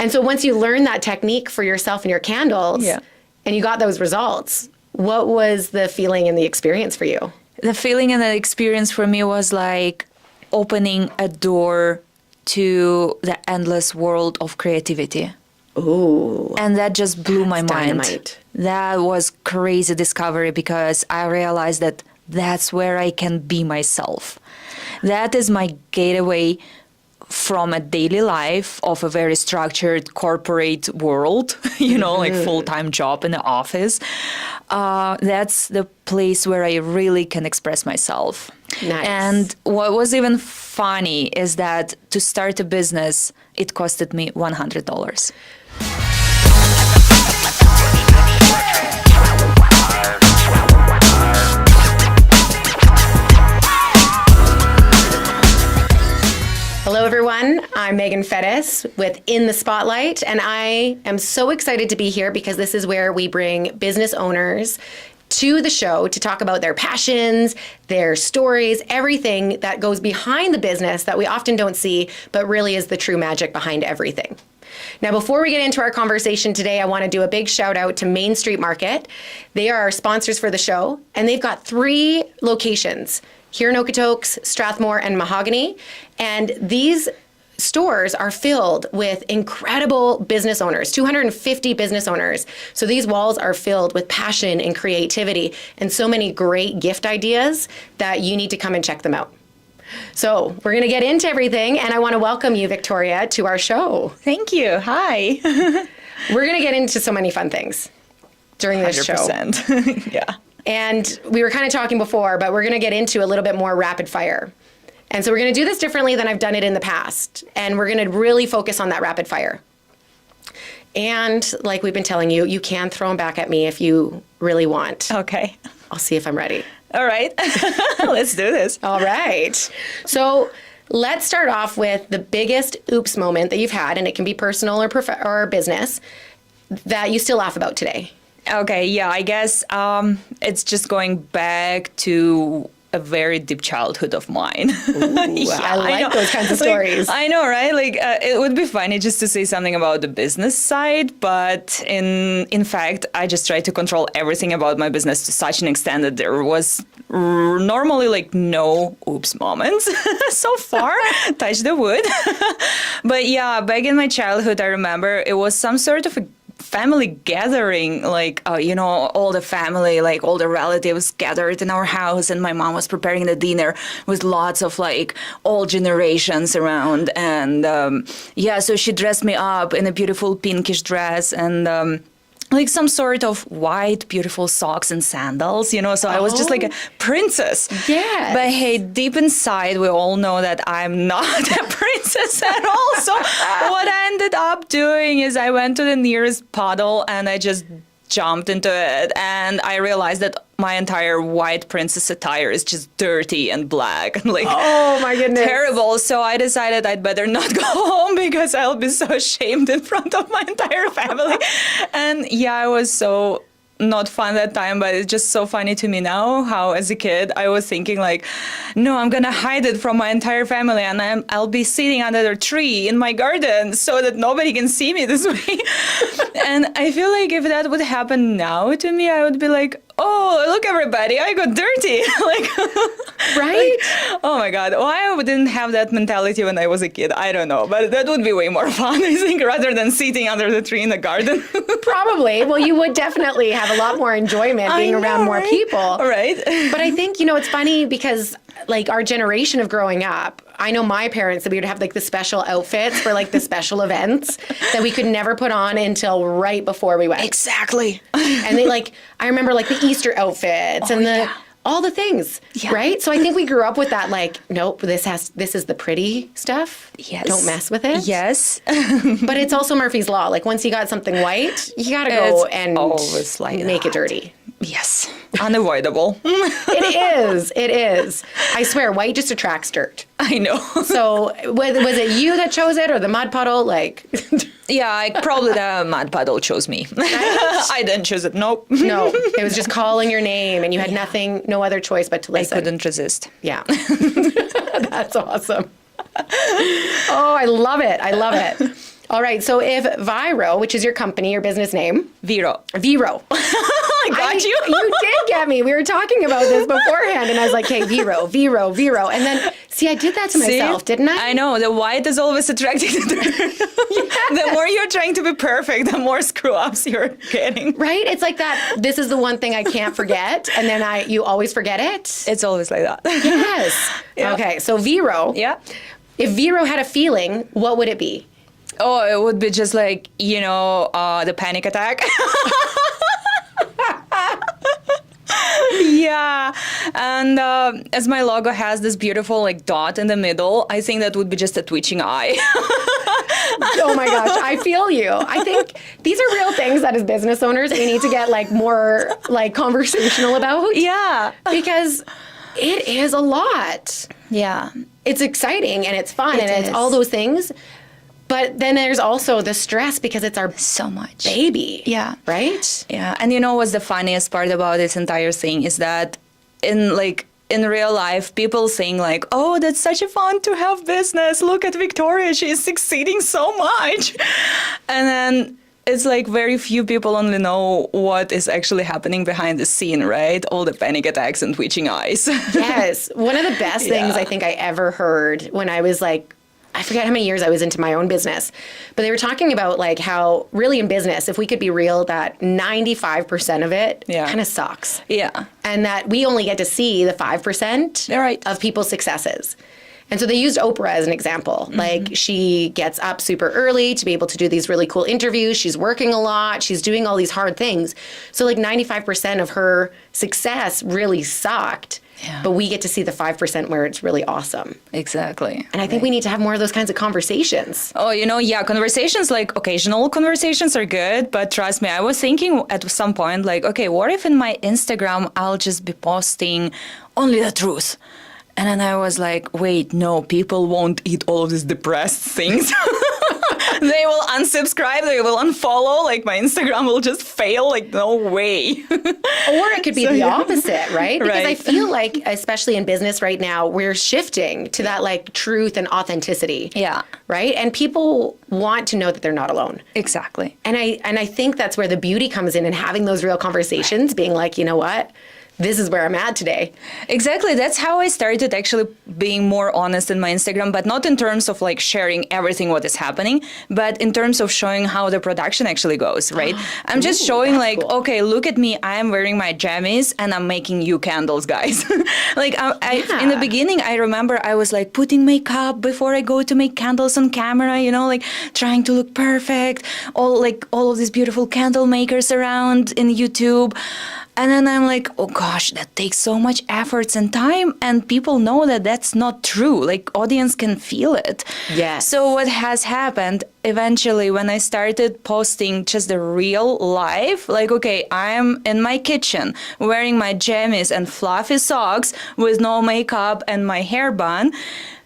And so once you learned that technique for yourself and your candles, and you got those results, what was the feeling and the experience for you? The feeling and the experience for me was like opening a door to the endless world of creativity. Ooh. And that just blew my mind. Dynamite. That was crazy discovery because I realized that that's where I can be myself. That is my gateway from a daily life of a very structured corporate world, like full-time job in the office. That's the place where I really can express myself. Nice. And what was even funny is that to start a business, it costed me $100. Hello, everyone. I'm Meagan Fettes with In the Spotlight, and I am so excited to be here because this is where we bring business owners to the show to talk about their passions, their stories, everything that goes behind the business that we often don't see, but really is the true magic behind everything. Now, before we get into our conversation today, I want to do a big shout out to Main Street Market. They are our sponsors for the show, and they've got 3 locations here in Okotoks, Strathmore, and Mahogany. And these stores are filled with incredible business owners, 250 business owners. So these walls are filled with passion and creativity and so many great gift ideas that you need to come and check them out. So we're going to get into everything, and I want to welcome you, Viktoriia, to our show. Thank you. Hi. We're going to get into so many fun things during this 100%. show. Yeah. And we were kind of talking before, but we're going to get into a little bit more rapid fire. And so we're going to do this differently than I've done it in the past. And we're going to really focus on that rapid fire. And like we've been telling you, you can throw them back at me if you really want. Okay. I'll see if I'm ready. All right. Let's do this. All right. So let's start off with the biggest oops moment that you've had, and it can be personal or business, that you still laugh about today. Okay, yeah, I guess it's just going back to a very deep childhood of mine. Ooh, yeah, I like those kinds of stories. I know, right? It would be funny just to say something about the business side, but in fact, I just try to control everything about my business to such an extent that there was normally no oops moments so far. Touch the wood. But yeah, back in my childhood, I remember it was some sort of a family gathering, all the family, all the relatives gathered in our house, and my mom was preparing the dinner with lots of all generations around. And so she dressed me up in a beautiful pinkish dress and some sort of white, beautiful socks and sandals, so I was just like a princess. Yeah. But hey, deep inside, we all know that I'm not a princess at all. So what I ended up doing is I went to the nearest puddle and I just jumped into it. And I realized that my entire white princess attire is just dirty and black and oh my goodness, terrible. So I decided I'd better not go home because I'll be so ashamed in front of my entire family. And yeah, I was so not fun that time, but it's just so funny to me now how as a kid I was thinking no, I'm gonna hide it from my entire family and I'll be sitting under a tree in my garden so that nobody can see me this way. And I feel like if that would happen now to me, I would be like, oh, look, everybody, I got dirty. Right? Oh my God. Why I didn't have that mentality when I was a kid, I don't know. But that would be way more fun, I think, rather than sitting under the tree in the garden. Probably. Well, you would definitely have a lot more enjoyment being around more people. Right. But I think, it's funny because our generation of growing up, I know my parents that we would have the special outfits for the special events that we could never put on until right before we went. Exactly. And they I remember the Easter outfits and all the things, right? So I think we grew up with that nope, this is the pretty stuff. Yes. Don't mess with it. Yes. But it's also Murphy's Law. Once you got something white, you got to go and always make it dirty. Yes. Unavoidable. It is. I swear, white just attracts dirt. I know. So was it you that chose it or the mud puddle? Yeah, probably the mud puddle chose me. I didn't choose it. Nope. No, it was just calling your name and you had no other choice but to listen. I couldn't resist. Yeah. That's awesome. Oh, I love it. All right. So if Viro, which is your company, your business name, Viro. I got you. You did get me. We were talking about this beforehand, and I was like, "Hey, Viro," and then see, I did that to myself, didn't I? I know the white is always attracting to the more you're trying to be perfect, the more screw ups you're getting. Right? It's like that. This is the one thing I can't forget, and then you always forget it. It's always like that. Yes. Yeah. Okay. So Viro. Yeah. If Viro had a feeling, what would it be? Oh, it would be just like, the panic attack. Yeah. And as my logo has this beautiful like dot in the middle, I think that would be just a twitching eye. Oh my gosh, I feel you. I think these are real things that as business owners we need to get like more like conversational about. Yeah. Because it is a lot. Yeah. It's exciting and it's fun and it's is. all those things. But then there's also the stress because it's our So much. baby. Yeah. Right? Yeah. And you know what's the funniest part about this entire thing is that in real life, people saying like, oh, that's such a fun to have business. Look at Viktoriia. She is succeeding so much. And then it's like very few people only know what is actually happening behind the scene, right? All the panic attacks and twitching eyes. Yes. One of the best things Yeah. I think I ever heard when I was like, I forget how many years I was into my own business, but they were talking about like how really in business, if we could be real, that 95% of it Yeah. kind of sucks. Yeah. And that we only get to see the 5% Right. of people's successes. And so they used Oprah as an example. Like she gets up super early to be able to do these really cool interviews. She's working a lot. She's doing all these hard things. So like 95% of her success really sucked. Yeah. But we get to see the 5% where it's really awesome. Exactly. And I think we need to have more of those kinds of conversations. Oh, yeah, conversations, like occasional conversations are good, but trust me, I was thinking at some point, like, okay, what if in my Instagram I'll just be posting only the truth? And then I was like, wait, no, people won't eat all of these depressed things. They will unsubscribe, they will unfollow, like my Instagram will just fail, like no way. Or it could be the opposite, right? Because I Right. feel like, especially in business right now, we're shifting to that like truth and authenticity. Yeah. Right? And people want to know that they're not alone. Exactly. And I think that's where the beauty comes in having those real conversations, being like, you know what? This is where I'm at today. Exactly. That's how I started actually being more honest in my Instagram, but not in terms of like sharing everything what is happening, but in terms of showing how the production actually goes, right? I'm just showing that's like, cool. okay, look at me. I am wearing my jammies and I'm making you candles, guys. Like in the beginning, I remember I was like putting makeup before I go to make candles on camera, like trying to look perfect, all of these beautiful candle makers around in YouTube. And then I'm like, oh gosh, that takes so much efforts and time. And people know that that's not true. Like audience can feel it. Yes. So what has happened eventually when I started posting just the real life, like, okay, I'm in my kitchen wearing my jammies and fluffy socks with no makeup and my hair bun.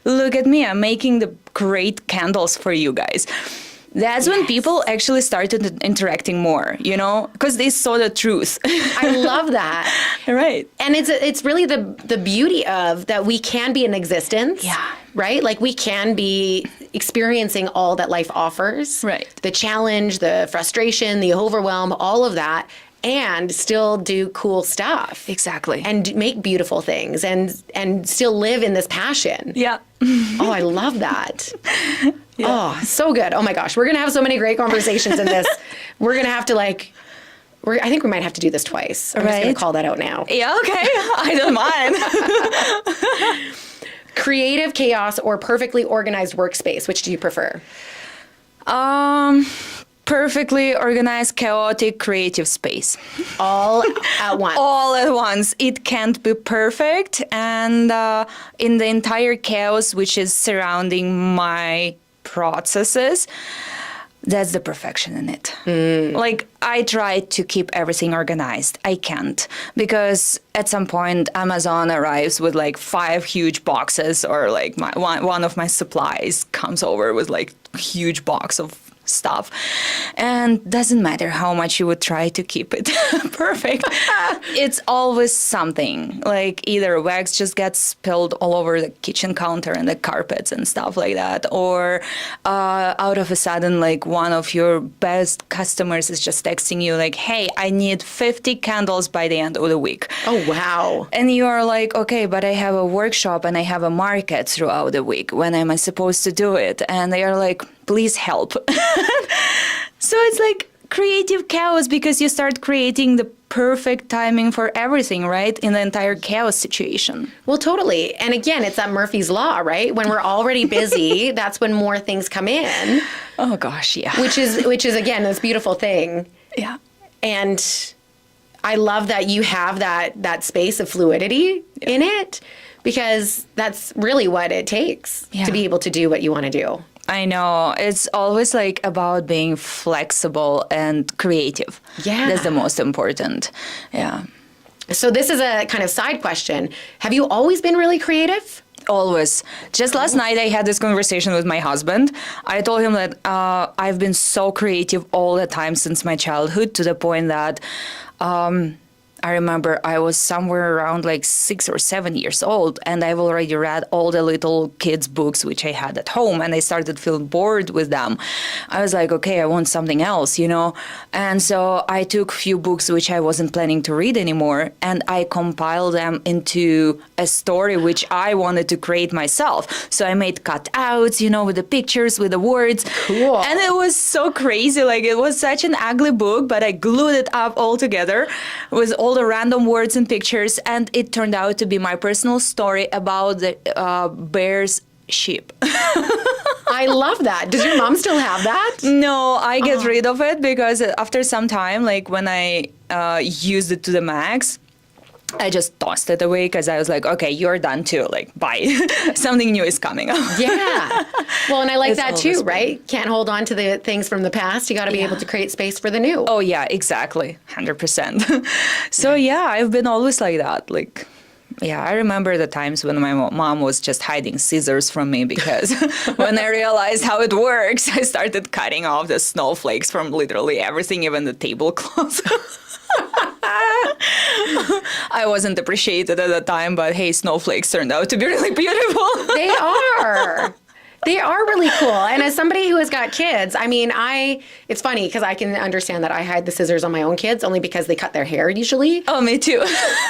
Look at me, I'm making the great candles for you guys. That's when people actually started interacting more, because they saw the truth. I love that. Right. And it's really the beauty of that we can be in existence. Yeah. Right? Like we can be experiencing all that life offers. Right. The challenge, the frustration, the overwhelm, all of that, and still do cool stuff. Exactly. And make beautiful things and still live in this passion. Yeah. Oh, I love that. Yeah. Oh, so good. Oh my gosh. We're going to have so many great conversations in this. We're going to have to I think we might have to do this twice. I'm just going to call that out now. Yeah, okay. I don't mind. Creative chaos or perfectly organized workspace, which do you prefer? Perfectly organized, chaotic, creative space. All at once. All at once. It can't be perfect. And in the entire chaos which is surrounding my processes, that's the perfection in it. Like, I try to keep everything organized. I can't. Because at some point, Amazon arrives with like 5 huge boxes, or like one of my supplies comes over with like huge box of stuff. And doesn't matter how much you would try to keep it perfect. It's always something. Like either wax just gets spilled all over the kitchen counter and the carpets and stuff like that. Or out of a sudden, like one of your best customers is just texting you like, hey, I need 50 candles by the end of the week. Oh, wow. And you are like, okay, but I have a workshop and I have a market throughout the week. When am I supposed to do it? And they are like, please help. So it's like creative chaos because you start creating the perfect timing for everything, right? In the entire chaos situation. Well, totally. And again, it's that Murphy's Law, right? When we're already busy, that's when more things come in. Oh gosh, yeah. Which is again, this beautiful thing. Yeah. And I love that you have that space of fluidity in it, because that's really what it takes to be able to do what you want to do. I know. It's always like about being flexible and creative. Yeah. That's the most important. Yeah. So this is a kind of side question. Have you always been really creative? Always. Just last night, I had this conversation with my husband. I told him that I've been so creative all the time since my childhood, to the point that I remember I was somewhere around like 6 or 7 years old, and I've already read all the little kids' books which I had at home, and I started feeling bored with them. I was like, okay, I want something else, you know? And so I took a few books which I wasn't planning to read anymore, and I compiled them into a story which I wanted to create myself. So I made cutouts, you know, with the pictures, with the words. Cool. And it was so crazy. Like, it was such an ugly book, but I glued it up all together with all the random words and pictures, and it turned out to be my personal story about the bear's sheep. I love that. Does your mom still have that? No, I get rid of it because after some time, like when I used it to the max, I just tossed it away because I was like, okay, you're done too. Like, bye. Something new is coming up. Yeah. Well, and I like It's that always too, right? Can't hold on to the things from the past. You got to be able to create space for the new. Oh, yeah, exactly. 100%. So, yeah, I've been always like that. Like, yeah, I remember the times when my mom was just hiding scissors from me because when I realized how it works, I started cutting off the snowflakes from literally everything, even the tablecloths. I wasn't appreciated at the time, but hey, snowflakes turned out to be really beautiful. They are. They are really cool. And as somebody who has got kids, I mean, it's funny because I can understand that I hide the scissors on my own kids only because they cut their hair usually. Oh, me too.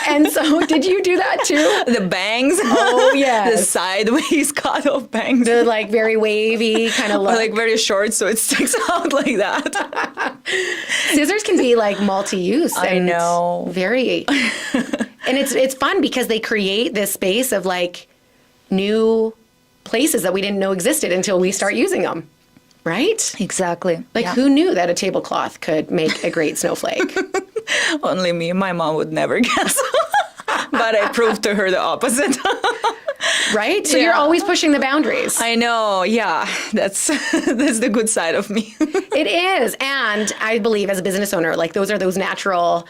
And so did you do that too? The bangs. Oh, yes. The sideways cut off bangs. The like very wavy kind of look. Or like very short so it sticks out like that. Scissors can be like multi-use. I know. Very. And it's fun because they create this space of like new places that we didn't know existed until we start using them, right? Exactly. Like who knew that a tablecloth could make a great snowflake? Only me. My mom would never guess. But I proved to her the opposite. Right? So you're always pushing the boundaries. I know. Yeah. That's the good side of me. It is. And I believe as a business owner, like those natural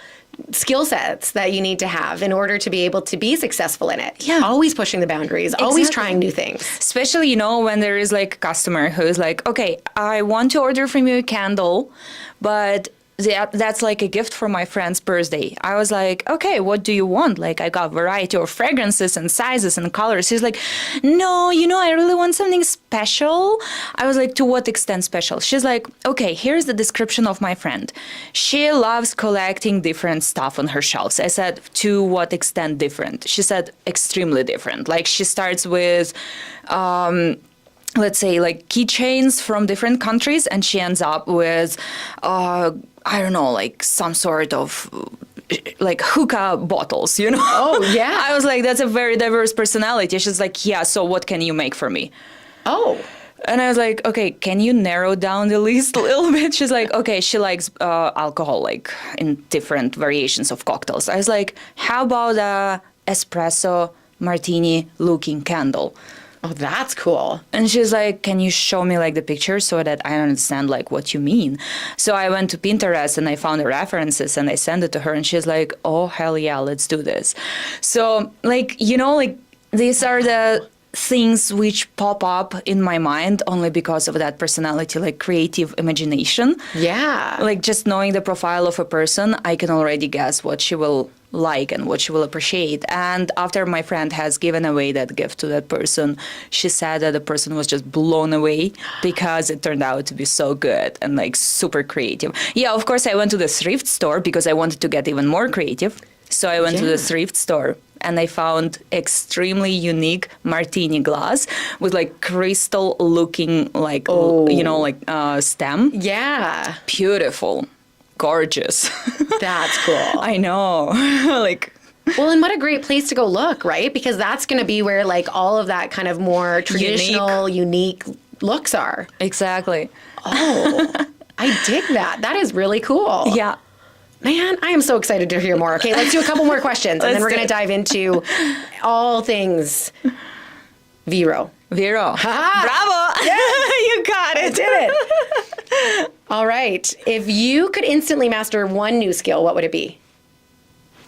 skill sets that you need to have in order to be able to be successful in it. Yeah. Always pushing the boundaries, always trying new things. Especially, you know, when there is like a customer who's like, okay, I want to order from you a candle, but that's like a gift for my friend's birthday. I was like, okay, what do you want? Like, I got variety of fragrances and sizes and colors. He's like, no, you know, I really want something special. I was like, to what extent special? She's like, okay, here's the description of my friend. She loves collecting different stuff on her shelves. I said, to what extent different? She said, extremely different. Like, she starts with let's say like keychains from different countries, and she ends up with I don't know, like some sort of like hookah bottles, you know? Oh, yeah. I was like, that's a very diverse personality. She's like, yeah, so what can you make for me? Oh. And I was like, okay, can you narrow down the list a little bit? She's like, okay, she likes alcohol, like in different variations of cocktails. I was like, how about a espresso martini looking candle? Oh, that's cool. And she's like, can you show me like the pictures so that I understand like what you mean? So I went to Pinterest and I found the references and I sent it to her, and she's like, oh, hell yeah, let's do this. So like, you know, like these are the things which pop up in my mind only because of that personality, like creative imagination. Yeah. Like just knowing the profile of a person, I can already guess what she will like and what she will appreciate. And after my friend has given away that gift to that person, she said that the person was just blown away because it turned out to be so good and like super creative. Yeah, of course, I went to the thrift store because I wanted to get even more creative. So I went to the thrift store and I found extremely unique martini glass with like crystal looking like, stem. Yeah. Beautiful. Gorgeous. That's cool. I know. Like, well, and what a great place to go look, right? Because that's going to be where like all of that kind of more traditional, unique looks are. exactly. Oh, I dig that. That is really cool. Yeah. Man, I am so excited to hear more. Okay, let's do a couple more questions, and then we're do going to dive into all things Vero. Vero. Bravo. You got it. Did it. All right. If you could instantly master one new skill, what would it be?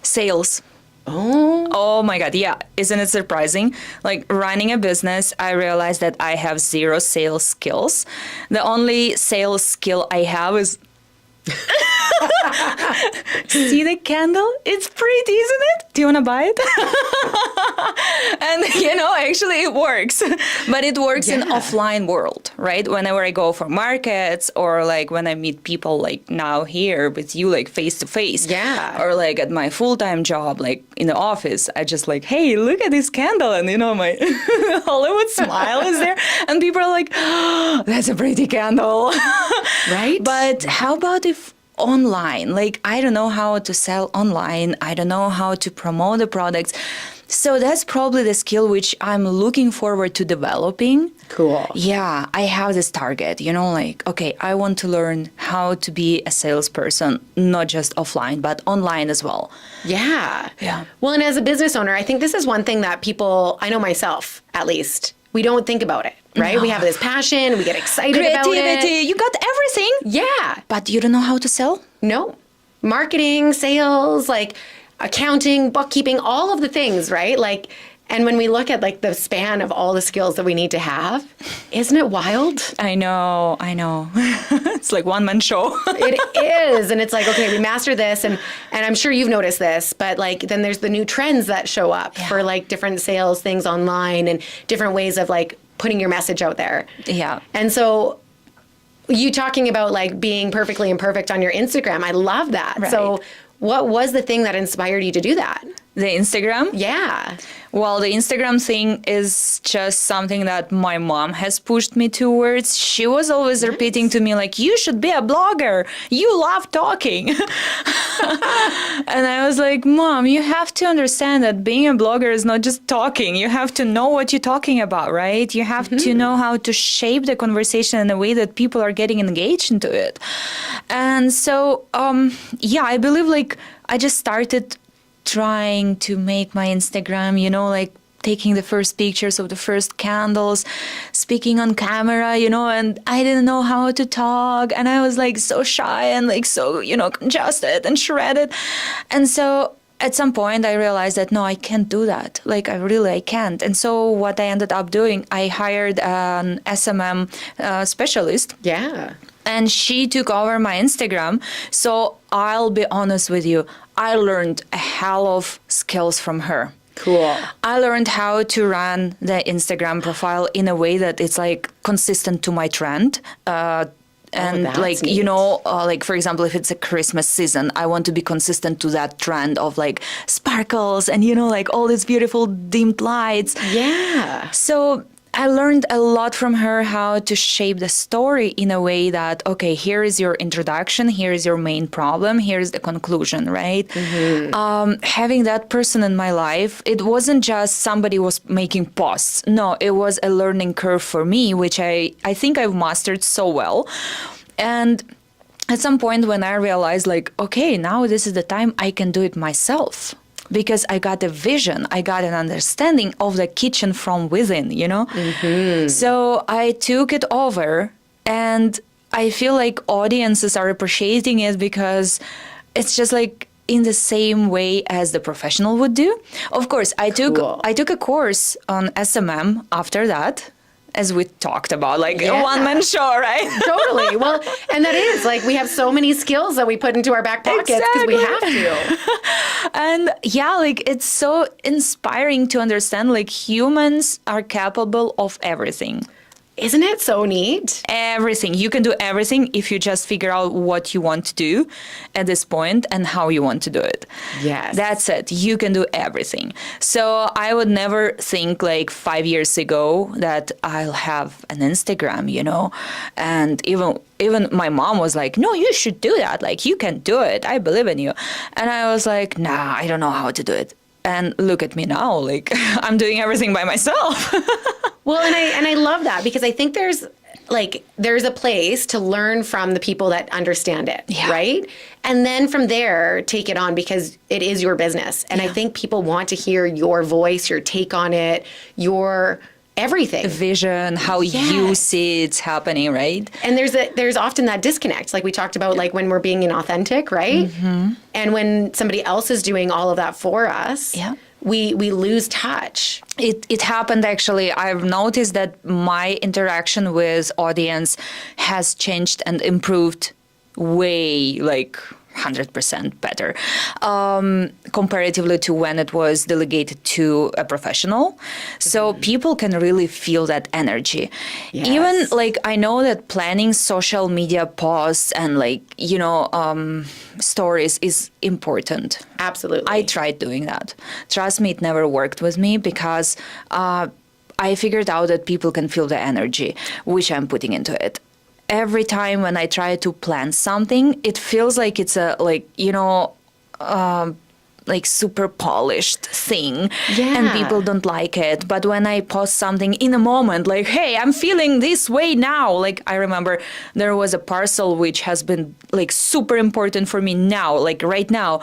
Sales. Oh. Oh my God. Yeah. Isn't it surprising? Like running a business, I realized that I have zero sales skills. The only sales skill I have is see the candle? It's pretty, isn't it? Do you want to buy it? And actually it works. But it works in offline world, right? Whenever I go for markets or like when I meet people like now here with you, like face to face. Yeah. Or like at my full-time job, like in the office, I just like, hey, look at this candle. And my Hollywood smile is there. And people are like, oh, that's a pretty candle. Right? But how about if online? Like, I don't know how to sell online. I don't know how to promote the products. So that's probably the skill which I'm looking forward to developing. Cool. Yeah, I have this target, like, okay, I want to learn how to be a salesperson, not just offline, but online as well. Yeah. Yeah. Well, and as a business owner, I think this is one thing that people, I know myself at least, we don't think about it, right? No. We have this passion, we get excited about Creativity, it. you got everything. Yeah. But you don't know how to sell? No. Marketing, sales, like accounting, bookkeeping, all of the things, right? Like, and when we look at like the span of all the skills that we need to have, isn't it wild? I know. It's like one-man show. It is. And it's like, okay, we master this. And I'm sure you've noticed this, but like, then there's the new trends that show up for like different sales things online and different ways of like putting your message out there. Yeah. And so you talking about like being perfectly imperfect on your Instagram, I love that. Right. So what was the thing that inspired you to do that? The Instagram? Yeah. Well, the Instagram thing is just something that my mom has pushed me towards. She was always repeating to me, like, you should be a blogger. You love talking. And I was like, Mom, you have to understand that being a blogger is not just talking. You have to know what you're talking about, right? You have to know how to shape the conversation in a way that people are getting engaged into it. And so, I believe, like, I just started trying to make my Instagram, like taking the first pictures of the first candles, speaking on camera, and I didn't know how to talk. And I was like so shy and like so, congested and shredded. And so at some point I realized that, no, I can't do that. Like I can't. And so what I ended up doing, I hired an SMM specialist. Yeah. And she took over my Instagram. So I'll be honest with you, I learned a hell of skills from her. Cool. I learned how to run the Instagram profile in a way that it's like consistent to my trend. And like, neat. like, for example, if it's a Christmas season, I want to be consistent to that trend of like sparkles and, like all these beautiful dimmed lights. Yeah. So I learned a lot from her how to shape the story in a way that, okay, here is your introduction, here is your main problem, here is the conclusion, right? Having that person in my life, it wasn't just somebody was making posts. No, it was a learning curve for me, which I think I've mastered so well. And at some point when I realized like, okay, now this is the time I can do it myself. Because I got a vision, I got an understanding of the kitchen from within, So I took it over and I feel like audiences are appreciating it because it's just like in the same way as the professional would do. Of course, Cool. I took a course on SMM after that, as we talked about, like Yeah. a one-man show, right? Totally. Well, and that is like we have so many skills that we put into our back pockets because we have to. And yeah, like it's so inspiring to understand like humans are capable of everything. Isn't it so neat? Everything. You can do everything if you just figure out what you want to do at this point and how you want to do it. Yes. That's it. You can do everything. So I would never think like 5 years ago that I'll have an Instagram, you know, and even my mom was like, no, you should do that. Like, you can do it. I believe in you. And I was like, nah, I don't know how to do it. And look at me now, like I'm doing everything by myself. Well, and I love that because I think there's a place to learn from the people that understand it, Yeah. right? And then from there, take it on because it is your business. And I think people want to hear your voice, your take on it, your everything. Vision, how you see it's happening, right? And there's often that disconnect, like we talked about, like when we're being inauthentic, right? Mm-hmm. And when somebody else is doing all of that for us, we lose touch. It happened actually. I've noticed that my interaction with audience has changed and improved way, like 100% better comparatively to when it was delegated to a professional. So people can really feel that energy. Yes. Even like I know that planning social media posts and like, you know, stories is important. Absolutely. I tried doing that. Trust me, it never worked with me because I figured out that people can feel the energy which I'm putting into it. Every time when I try to plan something, it feels like it's a like super polished thing and people don't like it. But when I post something in a moment, like, hey, I'm feeling this way now. Like I remember there was a parcel which has been like super important for me now, like right now.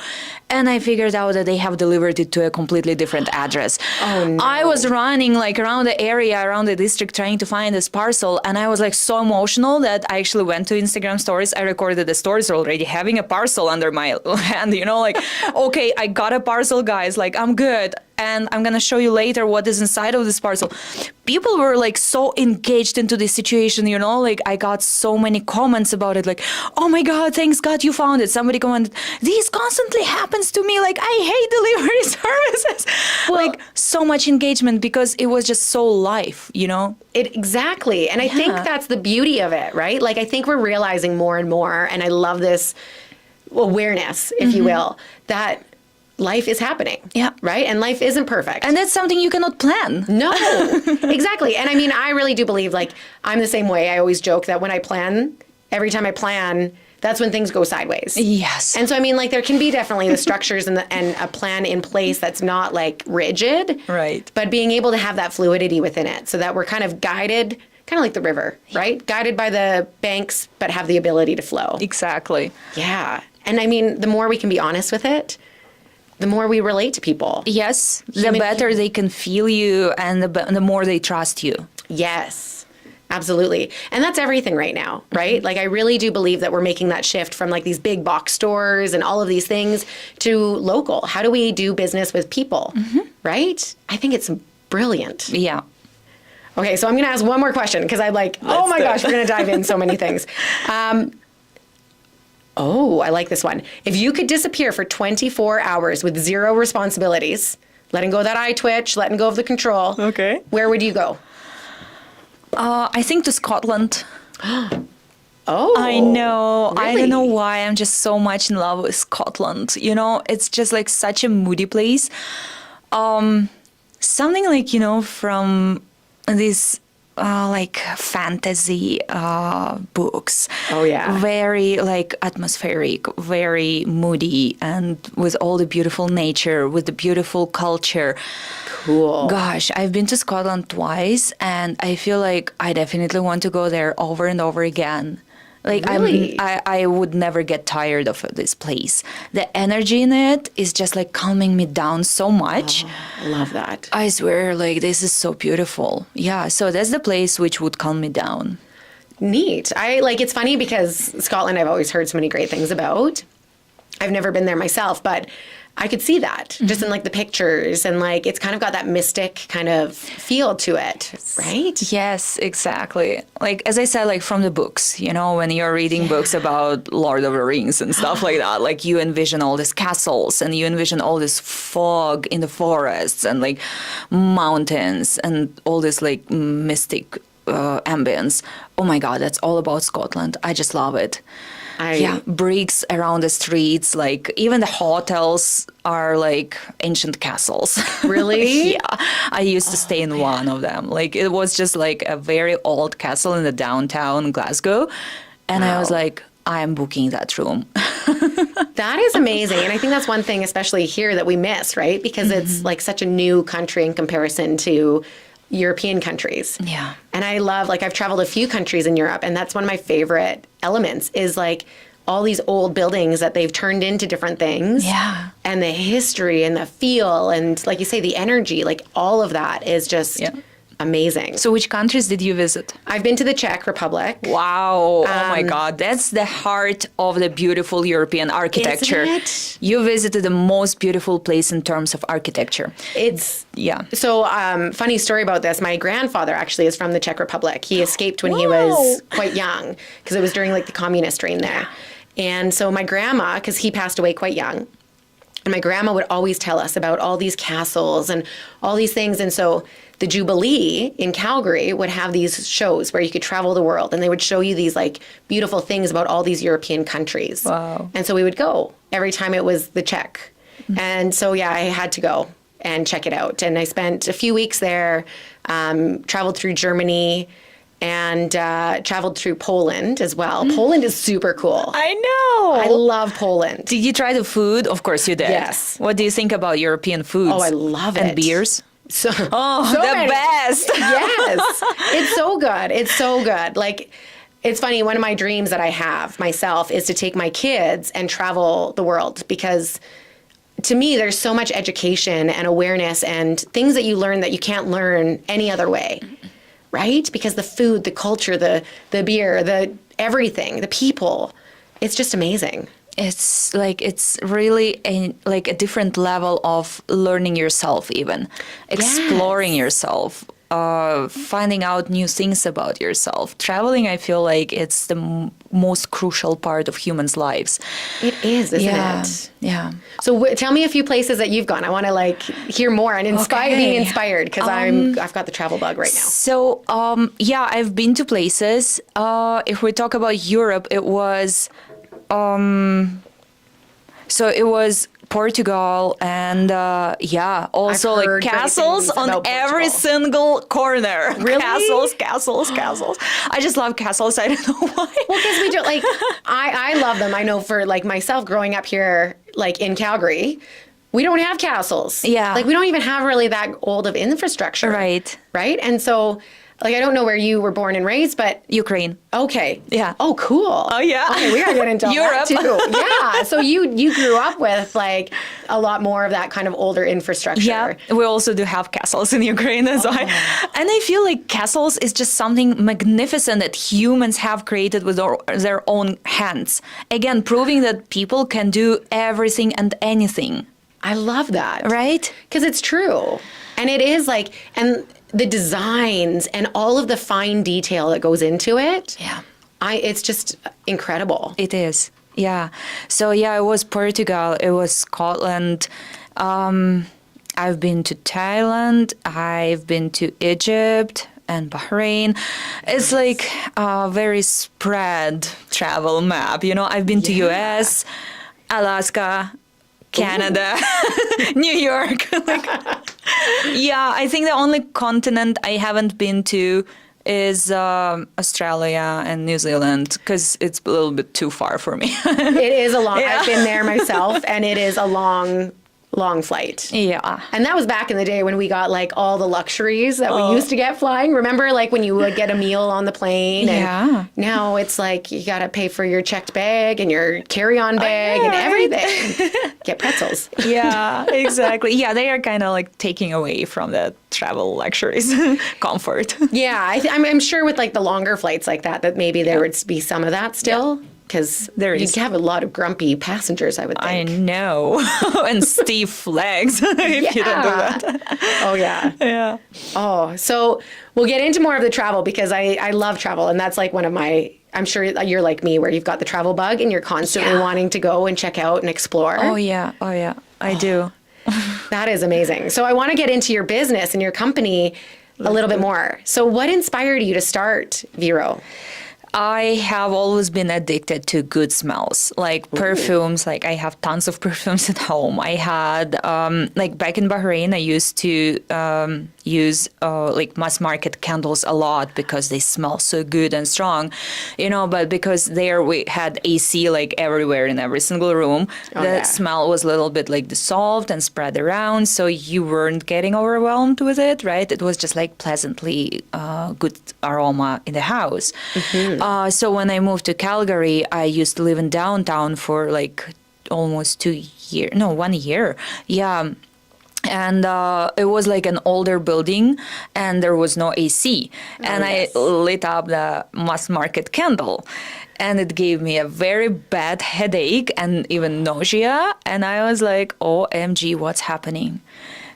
And I figured out that they have delivered it to a completely different address. Oh, no. I was running like around the area, around the district, trying to find this parcel. And I was like so emotional that I actually went to Instagram stories. I recorded the stories already having a parcel under my hand, you know, like, okay, I got a parcel, guys, like I'm good. And I'm going to show you later what is inside of this parcel. People were like so engaged into this situation, you know, like I got so many comments about it. Like, oh my God, thanks God you found it. Somebody commented, this constantly happens to me. Like I hate delivery services. Well, like so much engagement because it was just so live, you know? Exactly. And I think that's the beauty of it, right? Like I think we're realizing more and more, and I love this awareness, if you will, that life is happening. Yeah. Right? And life isn't perfect. And that's something you cannot plan. No, exactly. And I mean, I really do believe, like, I'm the same way. I always joke that when I plan, every time I plan, that's when things go sideways. Yes. And so, I mean, like, there can be definitely the structures and a plan in place that's not, like, rigid. Right. But being able to have that fluidity within it so that we're kind of guided, kind of like the river, right? Guided by the banks, but have the ability to flow. Exactly. Yeah. And I mean, the more we can be honest with it, the more we relate to people. Yes, the better they can feel you and the more they trust you. Yes, absolutely. And that's everything right now, right? Mm-hmm. Like I really do believe that we're making that shift from like these big box stores and all of these things to local. How do we do business with people, right? I think it's brilliant. Yeah. Okay, so I'm going to ask one more question because I'm like, oh my gosh, we're going to dive in so many things. Oh, I like this one. If you could disappear for 24 hours with zero responsibilities, letting go of that eye twitch, letting go of the control, Okay. where would you go? I think to Scotland. Oh, I know. I really? don't know why. I'm just so much in love with Scotland. You know, it's just like such a moody place. Something like, you know, from this like fantasy books. Oh, yeah. Very like atmospheric, very moody, and with all the beautiful nature, with the beautiful culture. Cool. Gosh, I've been to Scotland twice, and I feel like I definitely want to go there over and over again. Like Really? I would never get tired of this place. The energy in it is just like calming me down so much. I love that. I swear, like this is so beautiful. Yeah, so that's the place which would calm me down. Neat. I like it's funny because Scotland I've always heard so many great things about. I've never been there myself, but I could see that just in like the pictures, and like it's kind of got that mystic kind of feel to it, right? Yes, exactly. Like, as I said, like from the books, you know, when you're reading books about Lord of the Rings and stuff like that, like you envision all these castles and you envision all this fog in the forests and like mountains and all this like mystic ambience. Oh my God, that's all about Scotland. I just love it. Bricks around the streets, like even the hotels are like ancient castles. Really? Yeah. I used to stay in one of them. Like it was just like a very old castle in the downtown Glasgow. And I was like, I am booking that room. That is amazing. And I think that's one thing, especially here, that we miss, right? Because it's like such a new country in comparison to European countries. Yeah. And I love, like, I've traveled a few countries in Europe, and that's one of my favorite elements is like all these old buildings that they've turned into different things. Yeah. And the history and the feel and, like you say, the energy, like all of that is just amazing. So which countries did you visit? I've been to the Czech Republic. Wow. Oh my God. That's the heart of the beautiful European architecture. Isn't it? You visited the most beautiful place in terms of architecture. It's Yeah. So, funny story about this. My grandfather actually is from the Czech Republic. He escaped when he was quite young because it was during like the communist reign there. And so my grandma, because he passed away quite young, and my grandma would always tell us about all these castles and all these things. And so the Jubilee in Calgary would have these shows where you could travel the world, and they would show you these like beautiful things about all these European countries. Wow. And so we would go every time it was the Czech. And so, yeah, I had to go and check it out. And I spent a few weeks there, traveled through Germany, and traveled through Poland as well. Poland is super cool. I know. I love Poland. Did you try the food? Of course you did. Yes. What do you think about European foods? Oh, I love it. And beers? So, The many. best. Yes. It's so good. It's so good. Like, it's funny, one of my dreams that I have myself is to take my kids and travel the world, because to me, there's so much education and awareness and things that you learn that you can't learn any other way, right? Because the food, the culture, the beer, the everything, the people, it's just amazing. It's like, it's really like a different level of learning yourself, even exploring yourself, finding out new things about yourself. Traveling, I feel like it's the most crucial part of humans' lives. It is, isn't it? Yeah. So tell me a few places that you've gone. I want to like hear more and being inspired, because I've got the travel bug right now. So, I've been to places. If we talk about Europe, it was, Portugal and also I've heard like great castles things on about every Portugal. single corner. Really? Castles. I just love castles. I don't know why. Well, because we do, like, I love them. I know for like myself growing up here, like in Calgary, we don't have castles. Yeah. Like we don't even have really that old of infrastructure. Right. Right. And so, like, I don't know where you were born and raised, but Ukraine. okay. Yeah. Oh, cool. Oh, yeah. Okay, we gotta get into all Europe. that too. Yeah. So you grew up with like a lot more of that kind of older infrastructure. Yeah, we also do have castles in Ukraine as well. And I feel like castles is just something magnificent that humans have created with their own hands. Again, proving that people can do everything and anything. I love that. Right? Because it's true. And it is like, and the designs and all of the fine detail that goes into it. Yeah. It's just incredible. It is. Yeah. So it was Portugal, it was Scotland. I've been to Thailand, I've been to Egypt and Bahrain. It's like a very spread travel map. You know, I've been to US, Alaska, Canada, New York. I think the only continent I haven't been to is Australia and New Zealand, because it's a little bit too far for me. It is a long, I've been there myself, and it is a long flight. Yeah. And that was back in the day when we got like all the luxuries that we used to get flying. Remember, like when you would get a meal on the plane? And now it's like you got to pay for your checked bag and your carry-on bag and everything. Get pretzels. Yeah, exactly. Yeah, they are kind of like taking away from the travel luxuries, comfort. Yeah, I'm sure with like the longer flights like that maybe there would be some of that still. Because There you'd is. have a lot of grumpy passengers, I would I think. know. And stiff legs if you don't do that. Oh, yeah. Yeah. Oh, so we'll get into more of the travel because I love travel. And that's like one of my, I'm sure you're like me where you've got the travel bug and you're constantly wanting to go and check out and explore. Oh, yeah. Oh, yeah. I do. That is amazing. So I want to get into your business and your company a little bit more. So what inspired you to start Vero? I have always been addicted to good smells, like perfumes. Like I have tons of perfumes at home. I had, like back in Bahrain, I used to use like mass market candles a lot because they smell so good and strong, but because there we had AC like everywhere in every single room, the smell was a little bit like dissolved and spread around. So you weren't getting overwhelmed with it, right? It was just like pleasantly good aroma in the house. So when I moved to Calgary, I used to live in downtown for like almost 1 year. Yeah. And it was like an older building and there was no AC. And I lit up the mass market candle. And it gave me a very bad headache and even nausea. And I was like, OMG, what's happening?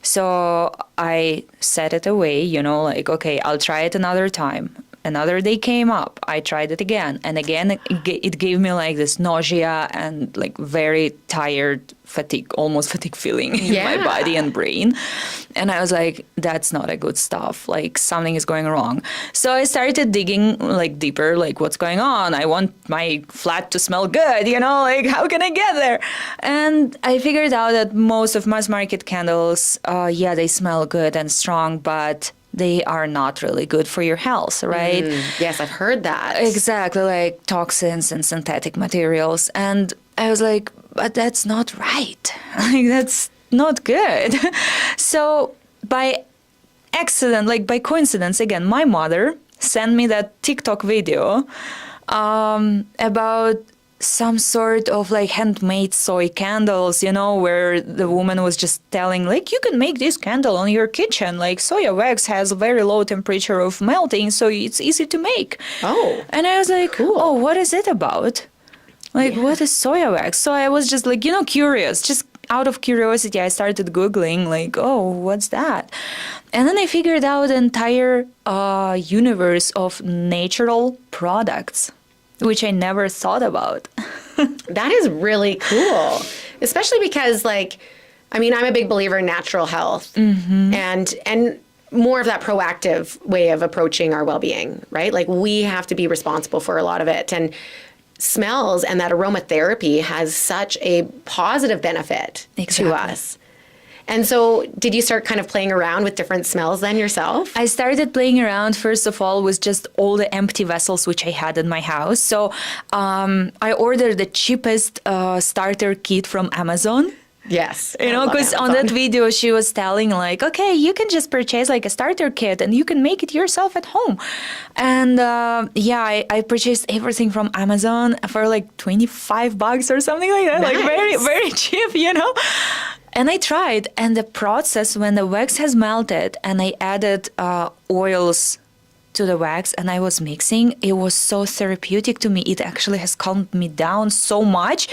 So I set it away, like, okay, I'll try it another time. Another day came up. I tried it again. And again, it gave me like this nausea and like very tired almost fatigue feeling in my body and brain. And I was like, that's not a good stuff. Like something is going wrong. So I started digging like deeper, like what's going on? I want my flat to smell good, like how can I get there? And I figured out that most of mass market candles, they smell good and strong, but they are not really good for your health, right? Yes, I've heard that. Exactly, like toxins and synthetic materials. And I was like, but that's not right. Like, that's not good. So by accident, like by coincidence, again, my mother sent me that TikTok video about some sort of like handmade soy candles, where the woman was just telling like, you can make this candle on your kitchen. Like soya wax has a very low temperature of melting, so it's easy to make. Oh. And I was like, cool. Oh, what is it about? Like, what is soya wax? So I was just like, curious, just out of curiosity, I started Googling like, what's that? And then I figured out the entire universe of natural products, which I never thought about. That is really cool, especially because I'm a big believer in natural health and more of that proactive way of approaching our well-being, right? Like we have to be responsible for a lot of it. And smells and that aromatherapy has such a positive benefit to us. And so did you start kind of playing around with different smells then yourself? I started playing around, first of all, with just all the empty vessels which I had in my house. So I ordered the cheapest starter kit from Amazon. Yes. Because on that video, she was telling like, okay, you can just purchase like a starter kit and you can make it yourself at home. And I purchased everything from Amazon for like $25 or something like that. Nice. Like very, very cheap, And I tried, and the process when the wax has melted and I added oils to the wax and I was mixing, it was so therapeutic to me. It actually has calmed me down so much.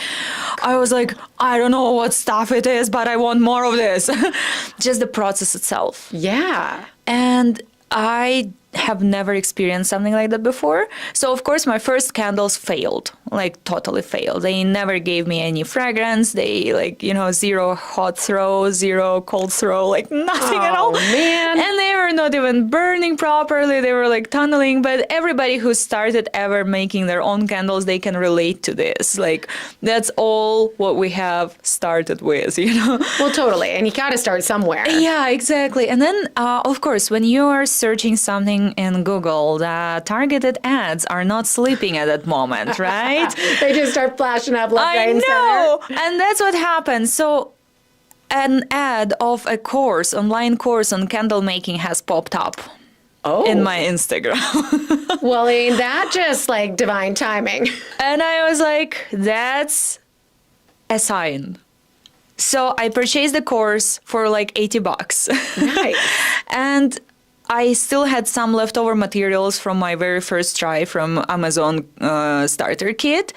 I was like, I don't know what stuff it is, but I want more of this. Just the process itself. Yeah. And I have never experienced something like that before. So of course my first candles failed, like totally failed. They never gave me any fragrance. They zero hot throw, zero cold throw, like nothing at all. Man. And they were not even burning properly. They were like tunneling. But everybody who started ever making their own candles, they can relate to this. Like that's all what we have started with, Well, totally. And you got to start somewhere. Yeah, exactly. And then, of course, when you are searching something in Google, the targeted ads are not sleeping at that moment, right? They just start flashing up left, right, and I center. know. And that's what happened. So an ad of a online course on candle making has popped up in my Instagram. Well, ain't that just like divine timing? And I was like, that's a sign. So I purchased the course for like $80. Nice. And I still had some leftover materials from my very first try from Amazon starter kit.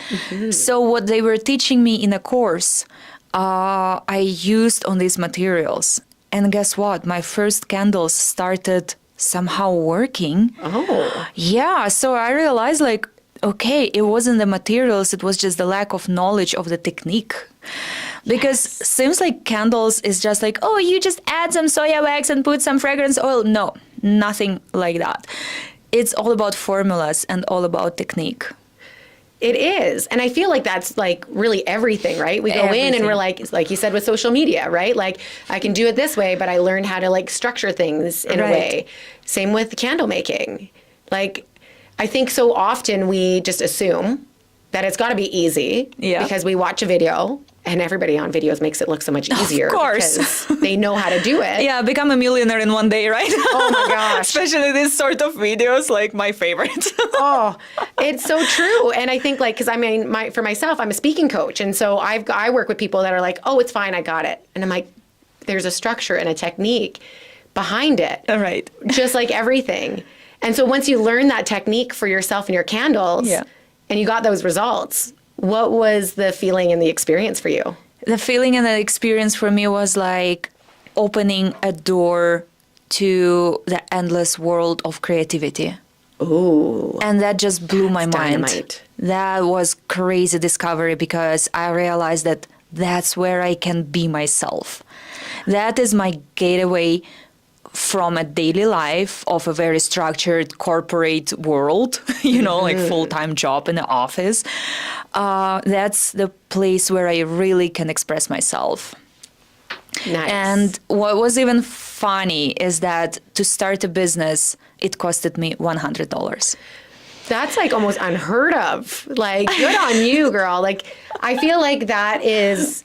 So what they were teaching me in a course, I used on these materials. And guess what? My first candles started somehow working. Oh. Yeah, so I realized like, okay, it wasn't the materials, it was just the lack of knowledge of the technique. Because seems like candles is just like, oh, you just add some soya wax and put some fragrance oil. No, nothing like that. It's all about formulas and all about technique. It is. And I feel like that's like really everything, right? We go in and we're like you said with social media, right? Like I can do it this way, but I learned how to like structure things in a way. Same with candle making. Like I think so often we just assume that it's got to be easy because we watch a video and everybody on videos makes it look so much easier. Of course. Because they know how to do it. Yeah, become a millionaire in one day, right? Oh my gosh. Especially this sort of videos, like my favorite. Oh, it's so true. And I think like, because I mean, for myself, I'm a speaking coach. And so I work with people that are like, oh, it's fine, I got it. And I'm like, there's a structure and a technique behind it. All right. Just like everything. And so once you learn that technique for yourself and your candles, and you got those results, what was the feeling and the experience for you? The feeling and the experience for me was like opening a door to the endless world of creativity. Ooh. And that just blew my mind. Dynamite. That was crazy discovery because I realized that that's where I can be myself. That is my gateway from a daily life of a very structured corporate world, like full-time job in the office. That's the place where I really can express myself. Nice. And what was even funny is that to start a business, it costed me $100. That's like almost unheard of. Like, good on you, girl. Like, I feel like that is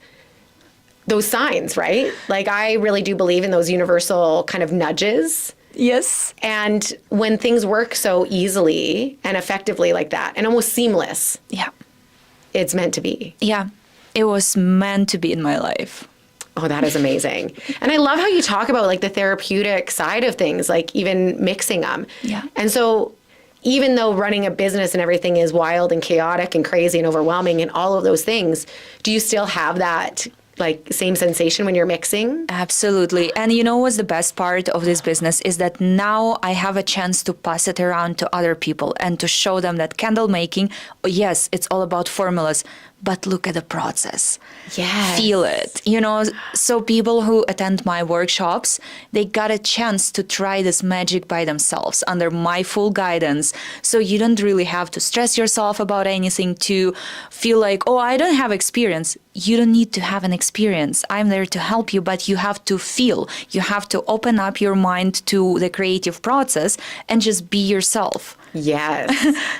those signs, right? Like, I really do believe in those universal kind of nudges. Yes. And when things work so easily and effectively like that, and almost seamless, it's meant to be. Yeah, it was meant to be in my life. Oh, that is amazing. And I love how you talk about like the therapeutic side of things, like even mixing them. Yeah. And so even though running a business and everything is wild and chaotic and crazy and overwhelming and all of those things, do you still have that like same sensation when you're mixing? Absolutely. And you know what's the best part of this business is that now I have a chance to pass it around to other people and to show them that candle making, yes, it's all about formulas, but look at the process. Yes. Feel it. So people who attend my workshops, they got a chance to try this magic by themselves under my full guidance. So you don't really have to stress yourself about anything, to feel like, oh, I don't have experience. You don't need to have an experience. I'm there to help you, but you have to feel. You have to open up your mind to the creative process and just be yourself. Yes.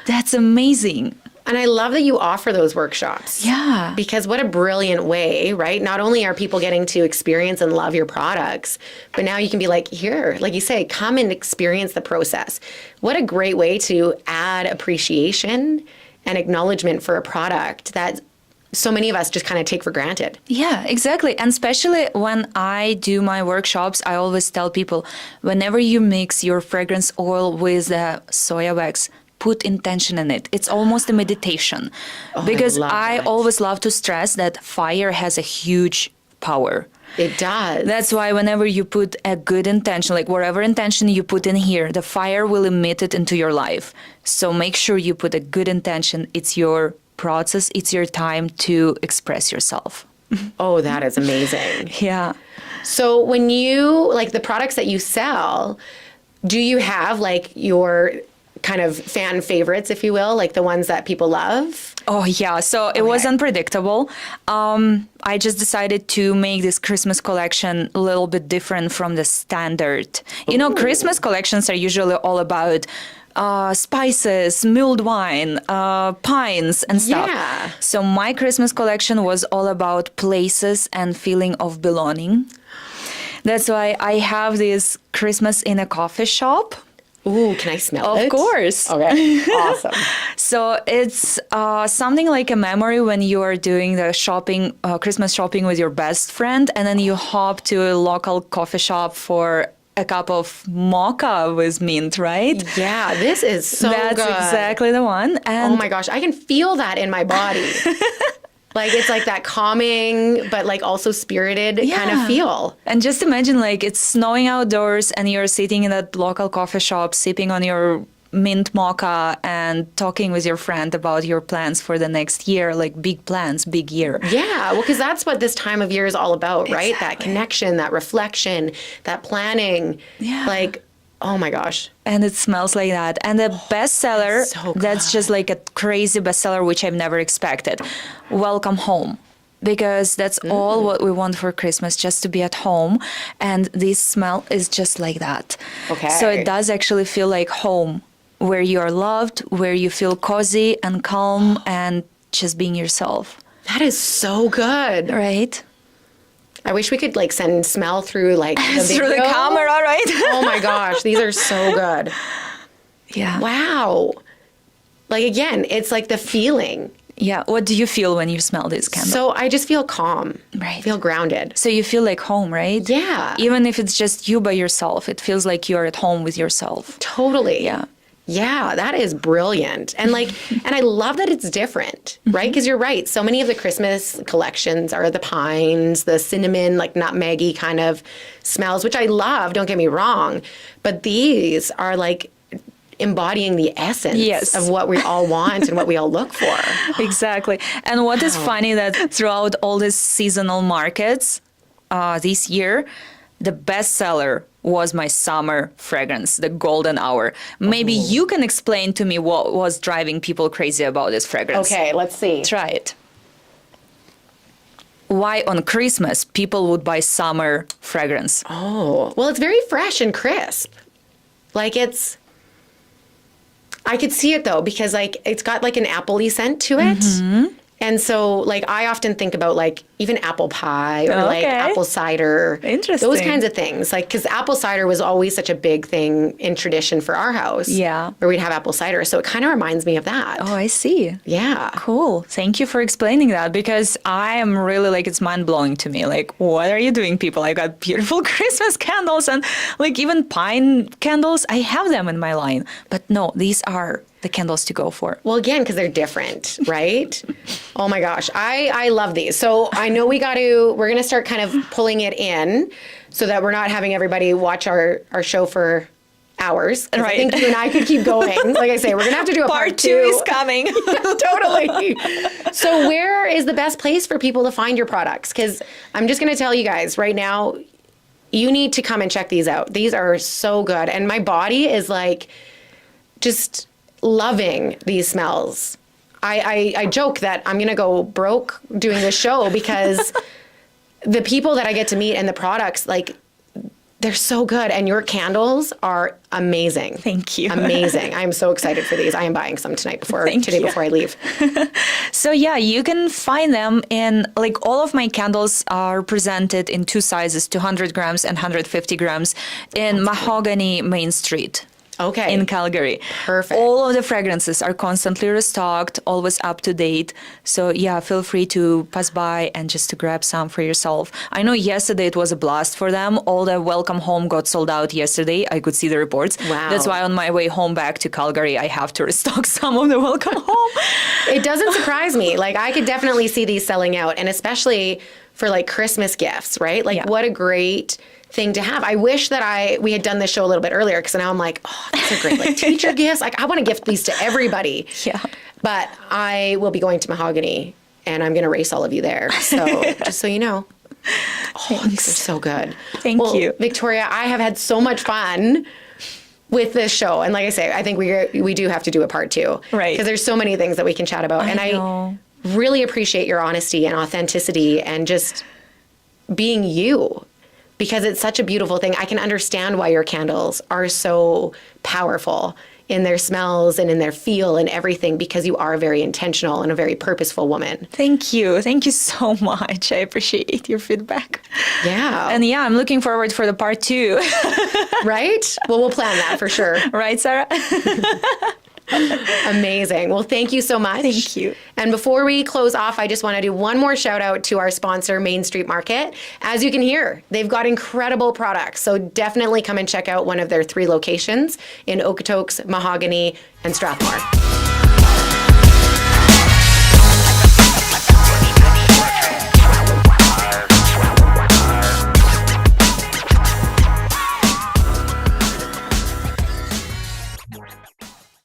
That's amazing. And I love that you offer those workshops. Yeah. Because what a brilliant way, right? Not only are people getting to experience and love your products, but now you can be like, here, like you say, come and experience the process. What a great way to add appreciation and acknowledgement for a product that so many of us just kind of take for granted. Yeah, exactly. And especially when I do my workshops, I always tell people, whenever you mix your fragrance oil with soya wax, put intention in it. It's almost a meditation. Because I always love to stress that fire has a huge power. It does. That's why whenever you put a good intention, like whatever intention you put in here, the fire will emit it into your life. So make sure you put a good intention. It's your process. It's your time to express yourself. Oh, that is amazing. Yeah. So when you, like the products that you sell, do you have like your kind of fan favorites, if you will, like the ones that people love? Oh, yeah. So it was unpredictable. I just decided to make this Christmas collection a little bit different from the standard. Christmas collections are usually all about spices, mulled wine, pines and stuff. Yeah. So my Christmas collection was all about places and feeling of belonging. That's why I have this Christmas in a coffee shop. Ooh, can I smell it? Of course. Okay, awesome. So it's something like a memory when you are doing the shopping, Christmas shopping with your best friend, and then you hop to a local coffee shop for a cup of mocha with mint, right? Yeah, this is so That's good. exactly the one. And Oh my gosh, I can feel that in my body. Like it's like that calming, but like also spirited kind of feel. And just imagine like it's snowing outdoors and you're sitting in that local coffee shop sipping on your mint mocha and talking with your friend about your plans for the next year, like big plans, big year. Yeah, well, because that's what this time of year is all about, right? That connection, that reflection, that planning. Yeah. Like, oh my gosh. And it smells like that. And the bestseller, so that's good. just like a crazy bestseller, which I've never expected. Welcome home. Because that's all what we want for Christmas, just to be at home. And this smell is just like that. Okay. So it does actually feel like home, where you are loved, where you feel cozy and calm and just being yourself. That is so good. Right? I wish we could like send smell through like the Through the video. camera, right? Oh my gosh, these are so good. Yeah. Wow. Like again, it's like the feeling. Yeah. What do you feel when you smell this candle? So I just feel calm. Right. I feel grounded. So you feel like home, right? Yeah. Even if it's just you by yourself, it feels like you're at home with yourself. Totally. Yeah. Yeah, that is brilliant. And like, and I love that it's different, right? Because you're right. So many of the Christmas collections are the pines, the cinnamon, like nutmeggy kind of smells, which I love, don't get me wrong. But these are like embodying the essence Yes. of what we all want and what we all look for. Exactly. And what is funny that throughout all these seasonal markets this year, the bestseller was my summer fragrance, the Golden Hour. Maybe you can explain to me what was driving people crazy about this fragrance. Okay, let's see. Try it. Why on Christmas people would buy summer fragrance? Oh, well, it's very fresh and crisp. Like I could see it though, because like it's got like an apple-y scent to it. And so like I often think about like even apple pie or like apple cider. Interesting. Those kinds of things. Like, because apple cider was always such a big thing in tradition for our house. Yeah. Where we'd have apple cider. So it kind of reminds me of that. Oh, I see. Yeah. Cool. Thank you for explaining that, because I am really like, it's mind blowing to me. Like, what are you doing, people? I got beautiful Christmas candles and like even pine candles. I have them in my line. But no, these are the candles to go for. Well, again, because they're different, right? Oh my gosh. I love these. So I know we're going to start kind of pulling it in so that we're not having everybody watch our show for hours. 'Cause I think you and I could keep going. Like I say, we're going to have to do a part two. Is coming. Totally. So where is the best place for people to find your products? Because I'm just going to tell you guys right now, you need to come and check these out. These are so good. And my body is like just loving these smells. I joke that I'm going to go broke doing this show because the people that I get to meet and the products, like, they're so good. And your candles are amazing. Thank you. Amazing. I'm so excited for these. I am buying some before I leave. So yeah, you can find them in, like, all of my candles are presented in two sizes, 200 grams and 150 grams in Mahogany Main Street. Okay. In Calgary. Perfect. All of the fragrances are constantly restocked, always up to date. So yeah, feel free to pass by and just to grab some for yourself. I know yesterday it was a blast for them. All the Welcome Home got sold out yesterday. I could see the reports. Wow. That's why on my way home back to Calgary, I have to restock some of the Welcome Home. It doesn't surprise me. Like, I could definitely see these selling out, and especially for like Christmas gifts, right? Like, what a great thing to have. I wish that we had done this show a little bit earlier, because now I'm like, oh, these are great. Like teacher gifts. Like, I want to gift these to everybody. Yeah. But I will be going to Mahogany, and I'm going to race all of you there. So just so you know. Oh, these are so good. Thank you. Viktoriia, I have had so much fun with this show. And like I say, I think we do have to do a part two. Right. Because there's so many things that we can chat about. I really appreciate your honesty and authenticity and just being you, because it's such a beautiful thing. I can understand why your candles are so powerful in their smells and in their feel and everything, because you are very intentional and a very purposeful woman. Thank you. Thank you so much. I appreciate your feedback. Yeah. And yeah, I'm looking forward for the part two. Right? Well, we'll plan that for sure. Right, Sarah? Amazing. Well, thank you so much. Thank you. And before we close off, I just want to do one more shout out to our sponsor, Main Street Market. As you can hear, they've got incredible products. So definitely come and check out one of their 3 locations in Okotoks, Mahogany, and Strathmore.